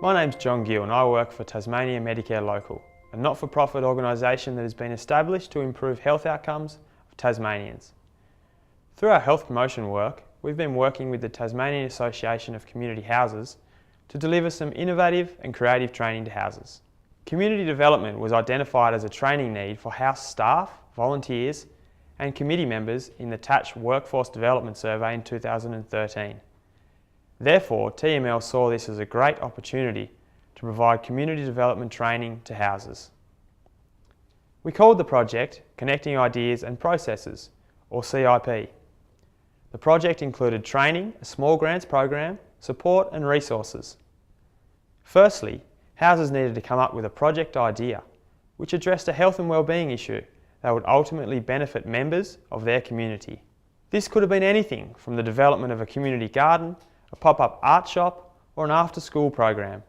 My name's John Gill and I work for Tasmania Medicare Local, a not-for-profit organisation that has been established to improve health outcomes of Tasmanians. Through our health promotion work, we've been working with the Tasmanian Association of Community Houses to deliver some innovative and creative training to houses. Community development was identified as a training need for house staff, volunteers and committee members in the TACH Workforce Development Survey in 2013. Therefore, TML saw this as a great opportunity to provide community development training to houses. We called the project Connecting Ideas and Processes, or CIP. The project included training, a small grants program, support and resources. Firstly, houses needed to come up with a project idea which addressed a health and wellbeing issue that would ultimately benefit members of their community. This could have been anything from the development of a community garden, a pop-up art shop or an after-school program.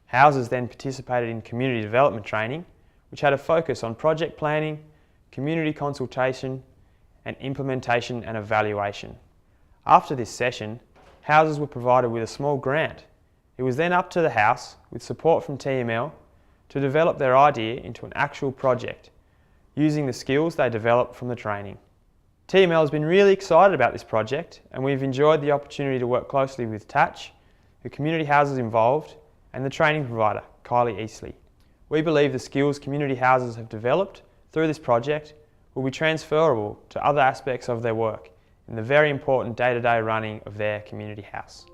Houses then participated in community development training, which had a focus on project planning, community consultation and implementation and evaluation. After this session, houses were provided with a small grant. It was then up to the house, with support from TML, to develop their idea into an actual project, using the skills they developed from the training. TML has been really excited about this project and we've enjoyed the opportunity to work closely with TACH, the community houses involved and the training provider, Kylie Eastley. We believe the skills community houses have developed through this project will be transferable to other aspects of their work in the very important day-to-day running of their community house.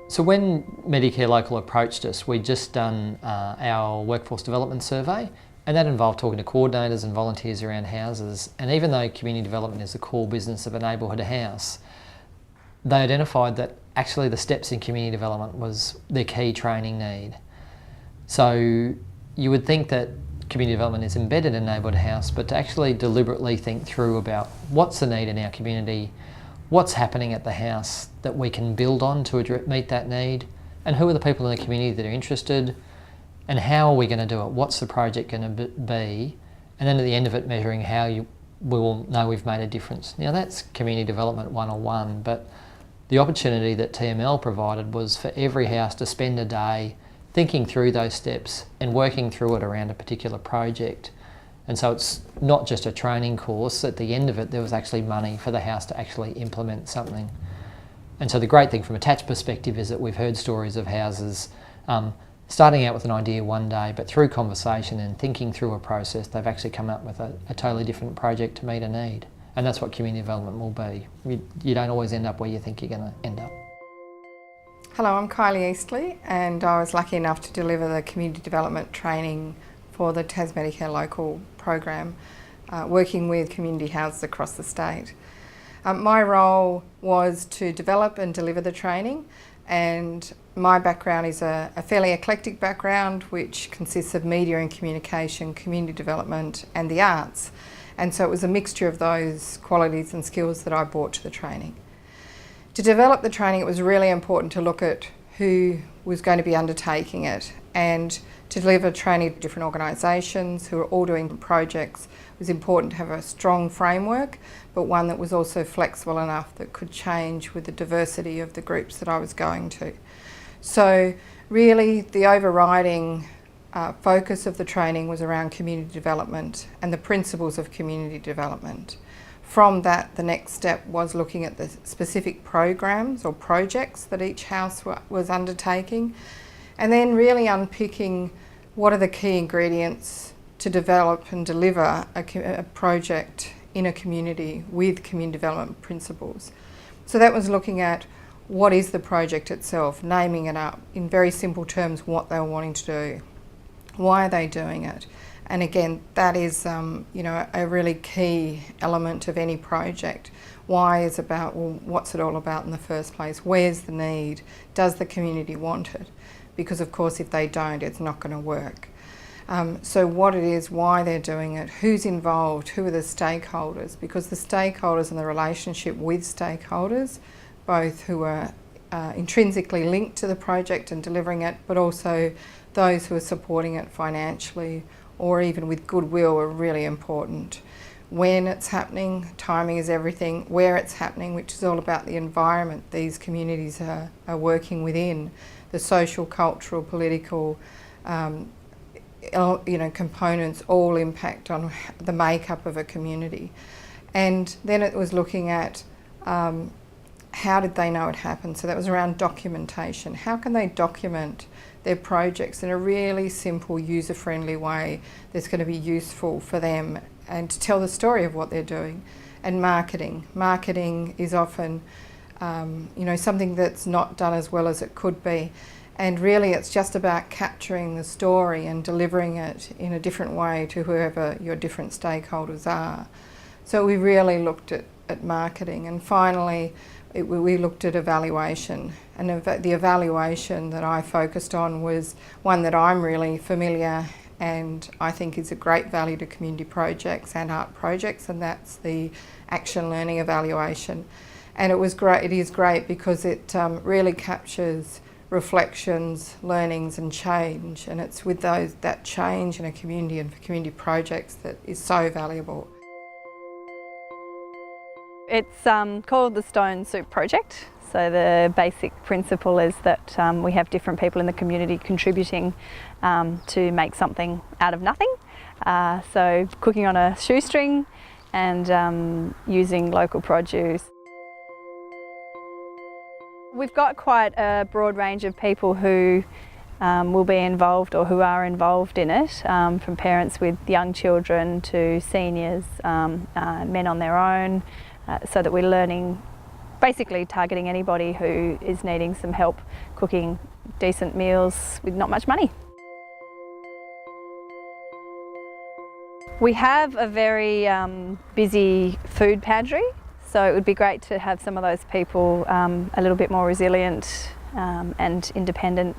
So when Medicare Local approached us, we'd just done our workforce development survey, and that involved talking to coordinators and volunteers around houses. And even though community development is the core business of a neighbourhood house, they identified that actually the steps in community development was their key training need. So you would think that community development is embedded in a neighbourhood house, but to actually deliberately think through about what's the need in our community, what's happening at the house that we can build on to meet that need, and who are the people in the community that are interested, and how are we going to do it? What's the project going to be? And then at the end of it, measuring how we will know we've made a difference. Now that's community development 101, but the opportunity that TML provided was for every house to spend a day thinking through those steps and working through it around a particular project. And so it's not just a training course. At the end of it, there was actually money for the house to actually implement something. And so the great thing from a TACH perspective is that we've heard stories of houses starting out with an idea one day, but through conversation and thinking through a process, they've actually come up with a totally different project to meet a need. And that's what community development will be. You don't always end up where you think you're going to end up. Hello, I'm Kylie Eastley and I was lucky enough to deliver the community development training for the Tasmania Local program, working with community houses across the state. My role was to develop and deliver the training, and my background is a fairly eclectic background which consists of media and communication, community development and the arts. And so it was a mixture of those qualities and skills that I brought to the training. To develop the training, it was really important to look at who was going to be undertaking it, and to deliver training to different organisations who are all doing projects. It was important to have a strong framework, but one that was also flexible enough that could change with the diversity of the groups that I was going to. So really the overriding focus of the training was around community development and the principles of community development. From that, the next step was looking at the specific programs or projects that each house was undertaking, and then really unpicking what are the key ingredients to develop and deliver a project in a community with community development principles. So that was looking at what is the project itself, naming it up in very simple terms, what they were wanting to do, why are they doing it. And again, that is a really key element of any project. Why is about, well, what's it all about in the first place? Where's the need? Does the community want it? Because of course if they don't, it's not going to work. So what it is, why they're doing it, who's involved, who are the stakeholders, because the stakeholders and the relationship with stakeholders, both who are intrinsically linked to the project and delivering it, but also those who are supporting it financially or even with goodwill, are really important. when it's happening, timing is everything, where it's happening, which is all about the environment these communities are working within, the social, cultural, political components all impact on the makeup of a community. And then it was looking at how did they know it happened? So that was around documentation. How can they document their projects in a really simple, user-friendly way that's going to be useful for them and to tell the story of what they're doing? And marketing. Marketing is often something that's not done as well as it could be. And really it's just about capturing the story and delivering it in a different way to whoever your different stakeholders are. So we really looked at marketing, and finally we looked at evaluation. And the evaluation that I focused on was one that I'm really familiar and I think is a great value to community projects and art projects, and that's the action learning evaluation. And it was great. It is great because it really captures reflections, learnings and change, and it's with that change in a community and for community projects that is so valuable. It's called the Stone Soup Project. So the basic principle is that we have different people in the community contributing to make something out of nothing. So cooking on a shoestring and using local produce. We've got quite a broad range of people who will be involved or who are involved in it, from parents with young children to seniors, men on their own, so that we're learning, basically targeting anybody who is needing some help cooking decent meals with not much money. We have a very busy food pantry, so it would be great to have some of those people a little bit more resilient and independent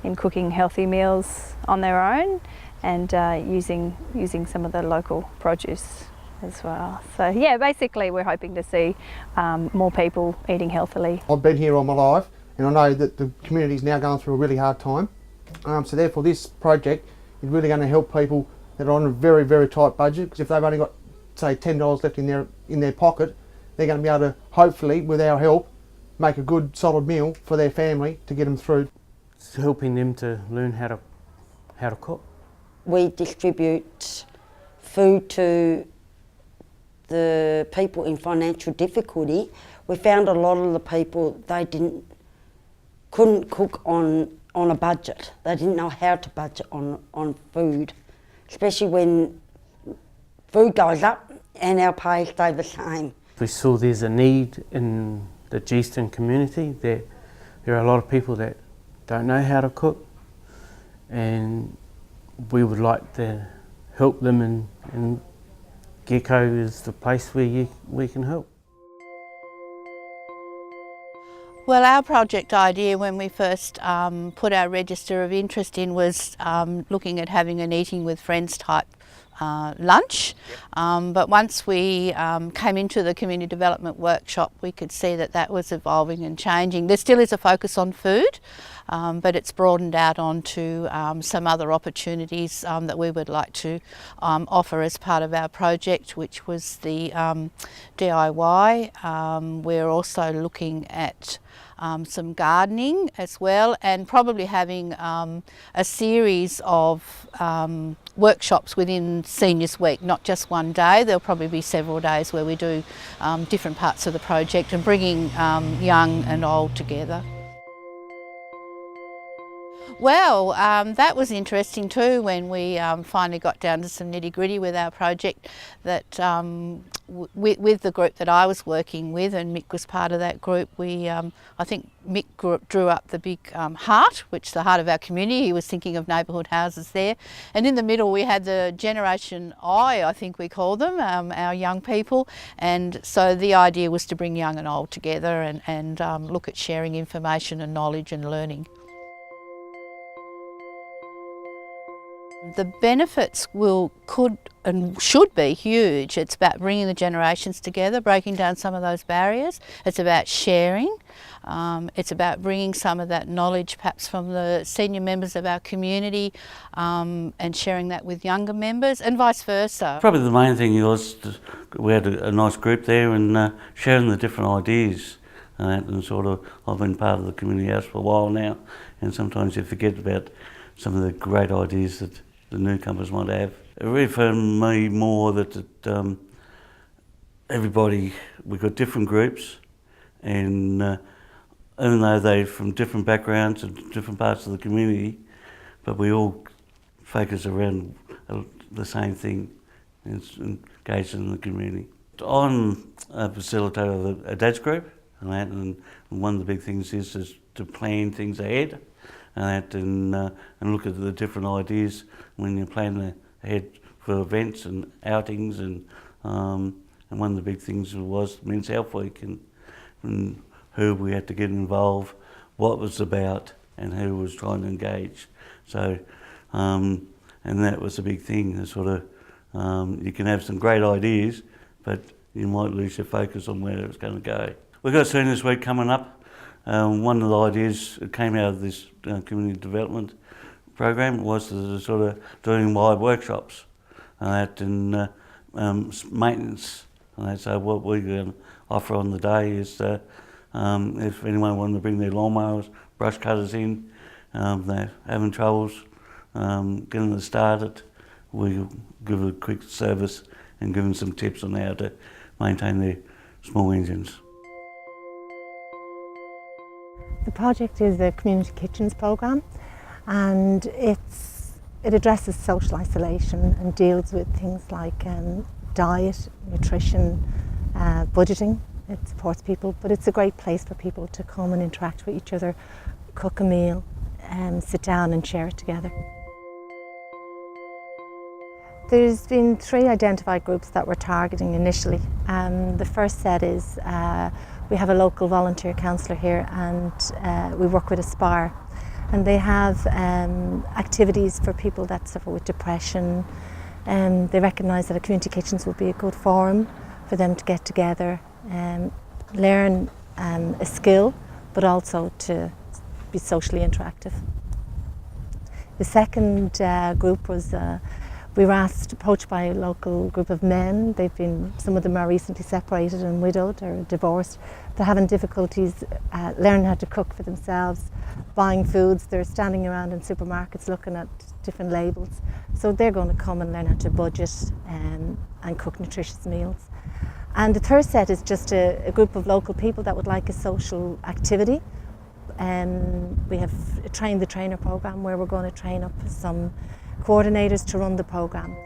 in cooking healthy meals on their own and using some of the local produce as well. So yeah, basically we're hoping to see more people eating healthily. I've been here all my life and I know that the community is now going through a really hard time. So therefore this project is really going to help people that are on a very, very tight budget, because if they've only got, say, $10 left in their pocket, they're going to be able to, hopefully, with our help, make a good solid meal for their family to get them through. It's helping them to learn how to cook. We distribute food to the people in financial difficulty. We found a lot of the people, they couldn't cook on a budget. They didn't know how to budget on food, especially when food goes up and our pay stay the same. We saw there's a need in the Geeston community. There are a lot of people that don't know how to cook, and we would like to help them, and Gecko is the place where we can help. Well, our project idea when we first put our register of interest in was looking at having an eating with friends type lunch, but once we came into the community development workshop, we could see that that was evolving and changing. There still is a focus on food, but it's broadened out onto some other opportunities that we would like to offer as part of our project, which was the DIY. We're also looking at some gardening as well, and probably having a series of workshops within Seniors Week, not just one day. There'll probably be several days where we do different parts of the project and bringing young and old together. Well, that was interesting too when we finally got down to some nitty-gritty with our project, that with the group that I was working with, and Mick was part of that group, I think Mick drew up the big heart, which is the heart of our community. He was thinking of neighbourhood houses there. And in the middle we had the Generation I think we call them, our young people. And so the idea was to bring young and old together and look at sharing information and knowledge and learning. The benefits could and should be huge. It's about bringing the generations together, breaking down some of those barriers. It's about sharing. It's about bringing some of that knowledge perhaps from the senior members of our community and sharing that with younger members and vice versa. Probably the main thing was we had a nice group there and sharing the different ideas and sort of, I've been part of the community house for a while now, and sometimes you forget about some of the great ideas that the newcomers might have. It really for me more that everybody, we've got different groups, and even though they're from different backgrounds and different parts of the community, but we all focus around the same thing and engaged in the community. I'm a facilitator of a dads group, and one of the big things is to plan things ahead and look at the different ideas when you plan ahead for events and outings, and one of the big things was Men's Health Week and who we had to get involved, what it was about, and who was trying to engage. So, and that was a big thing. The sort of you can have some great ideas, but you might lose your focus on where it's going to go. We've got Seniors Week coming up. One of the ideas that came out of this community development program was to sort of doing live workshops and maintenance. And so what we're going to offer on the day is if anyone wanted to bring their lawnmowers, brush cutters in, they're having troubles getting them started, we'll give a quick service and give them some tips on how to maintain their small engines. The project is a Community Kitchens programme, and it addresses social isolation and deals with things like diet, nutrition, budgeting. It supports people, but it's a great place for people to come and interact with each other, cook a meal, sit down and share it together. There's been 3 identified groups that we're targeting initially. The first set is we have a local volunteer counsellor here, and we work with Aspire, and they have activities for people that suffer with depression. They recognise that a community kitchens would be a good forum for them to get together and learn a skill, but also to be socially interactive. The second group was we were approached by a local group of men. Some of them are recently separated and widowed or divorced. They're having difficulties learning how to cook for themselves, buying foods. They're standing around in supermarkets looking at different labels. So they're going to come and learn how to budget and cook nutritious meals. And the third set is just a group of local people that would like a social activity. We have a Train the Trainer programme where we're going to train up some coordinators to run the programme.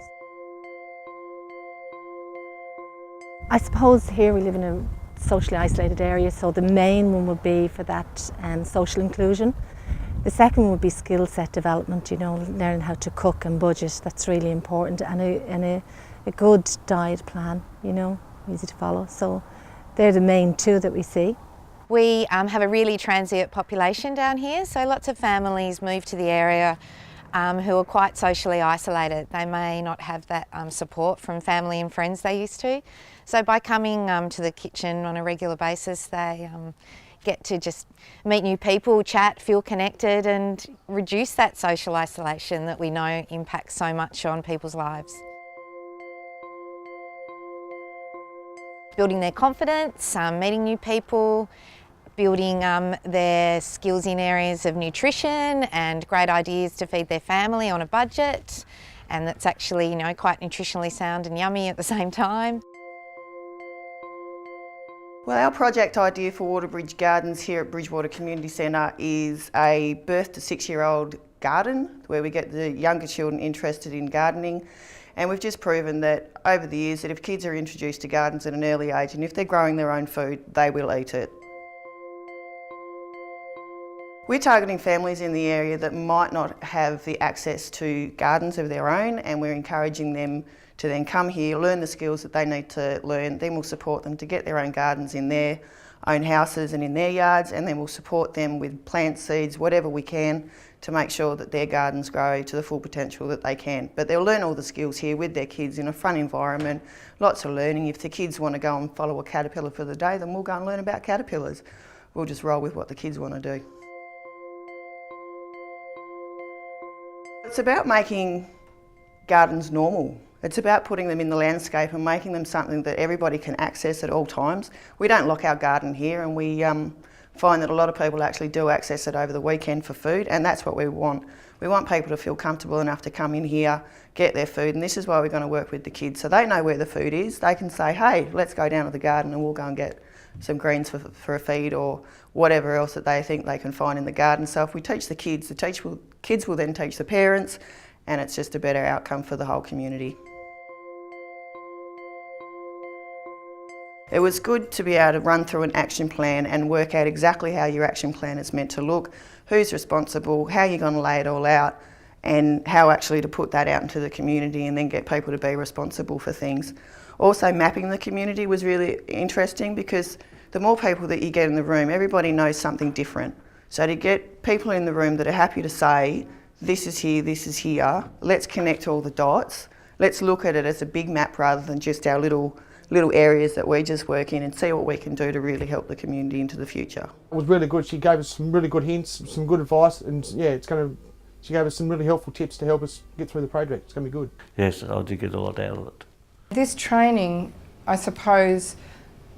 I suppose here we live in a socially isolated area, so the main one would be for that social inclusion. The second one would be skill set development, learning how to cook and budget. That's really important, and a good diet plan, easy to follow. So they're the main 2 that we see. We have a really transient population down here, so lots of families move to the area who are quite socially isolated. They may not have that support from family and friends they used to. So by coming to the kitchen on a regular basis, they get to just meet new people, chat, feel connected, and reduce that social isolation that we know impacts so much on people's lives. Building their confidence, meeting new people, building their skills in areas of nutrition and great ideas to feed their family on a budget, and that's actually quite nutritionally sound and yummy at the same time. Well, our project idea for Waterbridge Gardens here at Bridgewater Community Centre is a birth to 6-year-old garden where we get the younger children interested in gardening. And we've just proven that over the years that if kids are introduced to gardens at an early age and if they're growing their own food, they will eat it. We're targeting families in the area that might not have the access to gardens of their own, and we're encouraging them to then come here, learn the skills that they need to learn, then we'll support them to get their own gardens in their own houses and in their yards, and then we'll support them with plant seeds, whatever we can, to make sure that their gardens grow to the full potential that they can. But they'll learn all the skills here with their kids in a fun environment, lots of learning. If the kids want to go and follow a caterpillar for the day, then we'll go and learn about caterpillars. We'll just roll with what the kids want to do. It's about making gardens normal. It's about putting them in the landscape and making them something that everybody can access at all times. We don't lock our garden here, and we find that a lot of people actually do access it over the weekend for food, and that's what we want. We want people to feel comfortable enough to come in here, get their food, and this is why we're going to work with the kids. So they know where the food is. They can say, hey, let's go down to the garden and we'll go and get some greens for a feed, or whatever else that they think they can find in the garden. So if we teach the kids, kids will then teach the parents, and it's just a better outcome for the whole community. It was good to be able to run through an action plan and work out exactly how your action plan is meant to look, who's responsible, how you're going to lay it all out, and how actually to put that out into the community and then get people to be responsible for things. Also, mapping the community was really interesting, because the more people that you get in the room, everybody knows something different. So to get people in the room that are happy to say, this is here, let's connect all the dots, let's look at it as a big map rather than just our little areas that we just work in, and see what we can do to really help the community into the future. It was really good. She gave us some really good hints, some good advice, and yeah, she gave us some really helpful tips to help us get through the project. It's going to be good. Yes, I did get a lot out of it. This training, I suppose,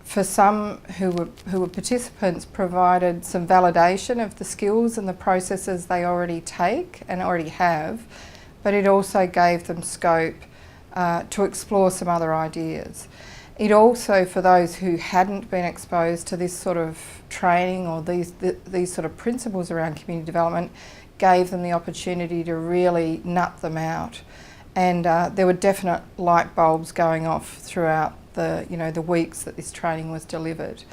for some who were participants, provided some validation of the skills and the processes they already take and already have, but it also gave them scope to explore some other ideas. It also, for those who hadn't been exposed to this sort of training or these sort of principles around community development, gave them the opportunity to really nut them out. And there were definite light bulbs going off throughout the weeks that this training was delivered.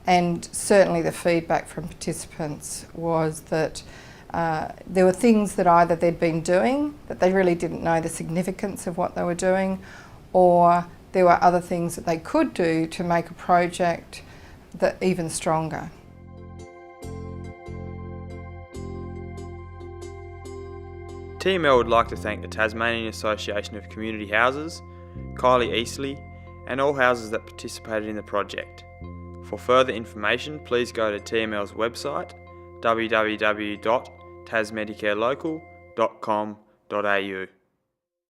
And certainly the feedback from participants was that there were things that either they'd been doing, that they really didn't know the significance of what they were doing, or there were other things that they could do to make a project that even stronger. TML would like to thank the Tasmanian Association of Community Houses, Kylie Eastley, and all houses that participated in the project. For further information, please go to TML's website, www.tasmedicarelocal.com.au.